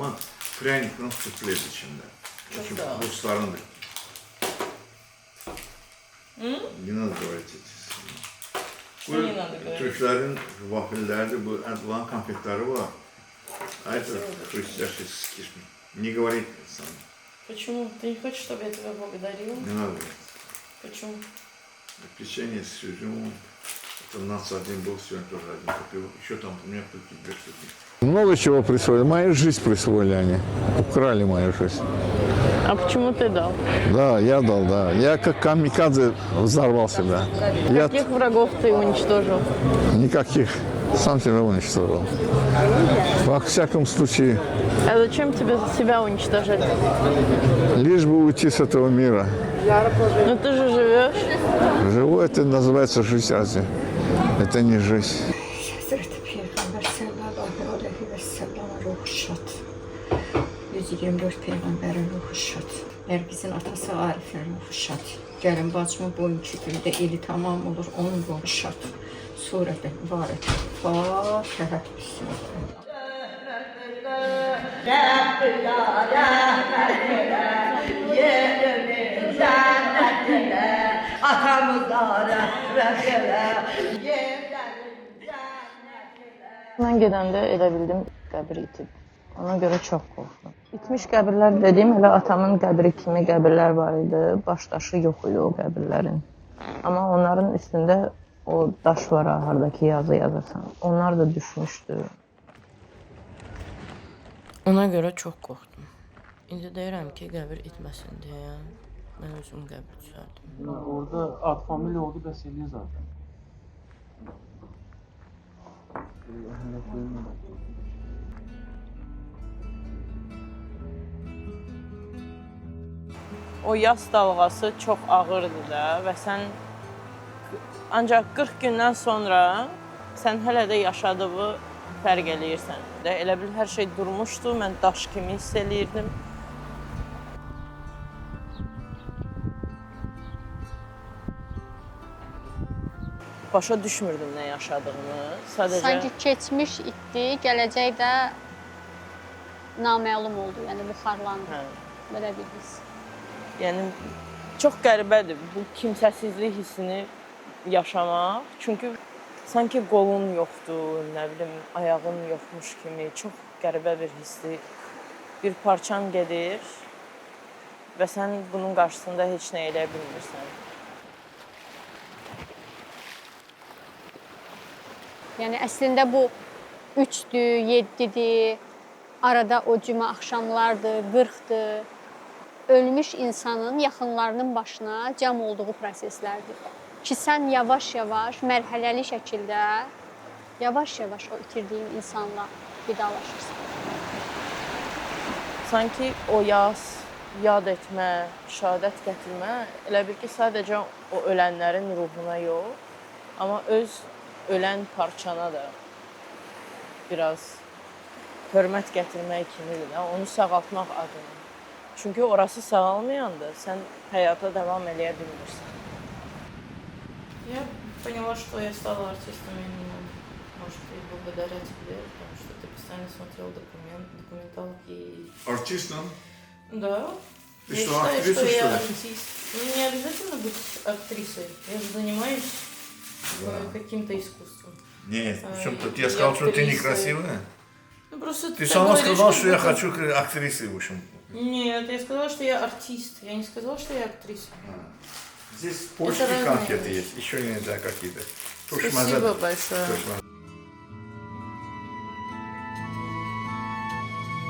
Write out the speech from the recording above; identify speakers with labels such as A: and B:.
A: zaman pryanikten sütlü içinde.
B: Çok
A: Çünkü
B: sağ ol.
A: Ruslarındır. Yine de öğreteceğiz. Bu
B: Yine de öğreteceğiz.
A: Türklerin vafillerde bu Erdoğan konfetleri var. А это хрустящий не говорит сам.
B: Почему? Ты не хочешь, чтобы я тебя благодарила?
A: Не надо.
B: Почему?
A: Печенье с изюмом. Это у нас один был сегодня тоже один купил. Еще там у меня тут 2 штуки.
C: Много чего присвоили. Мою жизнь присвоили они. Украли мою жизнь.
B: А почему ты дал?
C: Да, я дал, да. Я как камикадзе взорвал себя. Я
B: Каких врагов ты уничтожил?
C: никаких. Сам себя уничтожил. Во всяком случае,
B: А зачем тебе себя уничтожать?
C: лишь бы уйти с этого мира.
B: Ну ты же живешь.
C: Живу, это называется жизнь разве? Это не жизнь.
D: Hazreti Peygamber sallallahu aleyhi ve sellem ruhu şad. 124 Peygamberin ruhu şad. Ergiz'in atası Arif'in ruhu şad. Gəlin bacımı bugünkü gündə eli tamam olur, onun ruhu şad. Surədən ibarət. Fatihə. Bismillah.
B: Ben gedəndə elə bildim qəbir itib. Ona görə çox qorxdum. İtmiş qəbirlər dediyim elə atamın qəbri kimi qəbirlər var idi. Başdaşı yox idi o qəbirlərin. Amma onların üstündə o daş var hardakı yazı yazırsan. Onlar da düşmüşdü. Ona görə çox qorxdum. İndi deyirəm ki, qəbir itməsin deyə mən özüm qəbir düzəldim.
E: Orada ad familiya oldu bəs eləyir zaten.
B: O yas dalğası çox ağırdır da və sən ancaq 40 gündən sonra sən hələ də yaşadığı fərq eləyirsən. Elə bil hər şey durmuşdu, mən daş kimi hiss eləyirdim. Başa düşmürdüm nə yaşadığımı. Sadəcə
F: Sanki keçmiş itdi, gələcək də naməlum oldu, yəni buxarlandı.
B: Hə.
F: Belə bir his.
B: Yəni çox qəribədir bu kimsəsizlik hissini yaşamaq. Çünki sanki qolun yoxdur, nə bilim, ayağın yoxmuş kimi çox qəribə bir hissdir. Bir parçan gedir və sən bunun qarşısında heç nə eləyə bilmirsən.
F: Yəni əslində bu 3-dür, 7-dir, arada o cümə axşamlardır, 40-dır. Ölmüş insanın yaxınlarının başına cəm olduğu proseslərdir. Ki sən yavaş-yavaş, mərhələli şəkildə yavaş-yavaş o itirdiyin insanla vidalaşırsan.
B: Sanki o yad etmə, şəhadət gətirmə elə bil ki, sadəcə o ölənlərin ruhuna yox, amma öz ölən parçana da biraz hörmət gətirmək kimidir də, onu sağaltmaq adına. Çünki orası sağalmayanda sən həyata devam eləyə bilmirsən. Я поняла, что я стала артистом именно, может, и благодаря тебе, потому что ты постоянно смотрел документалки.
A: Артистом?
B: Да.
A: Ты
B: Я
A: что,
B: считаю,
A: актриса,
B: что я
A: что ли?
B: артист. Ну, не обязательно быть актрисой. Я же занимаюсь каким-то искусством.
A: Нет, в чем-то.
B: Я
A: Я сказал, что ты
B: актриса.
A: некрасивая.
B: Ну, просто
A: Ты сама
B: говоришь,
A: сказала,
B: как
A: что я
B: будто-
A: хочу актрисой, в общем.
B: Нет, я сказала, что я артист. Я не сказала, что я актриса.
A: Здесь польские
B: разные
A: конфеты
B: вещи.
A: есть, еще не знаю какие-то.
B: Спасибо большое.
A: Точно.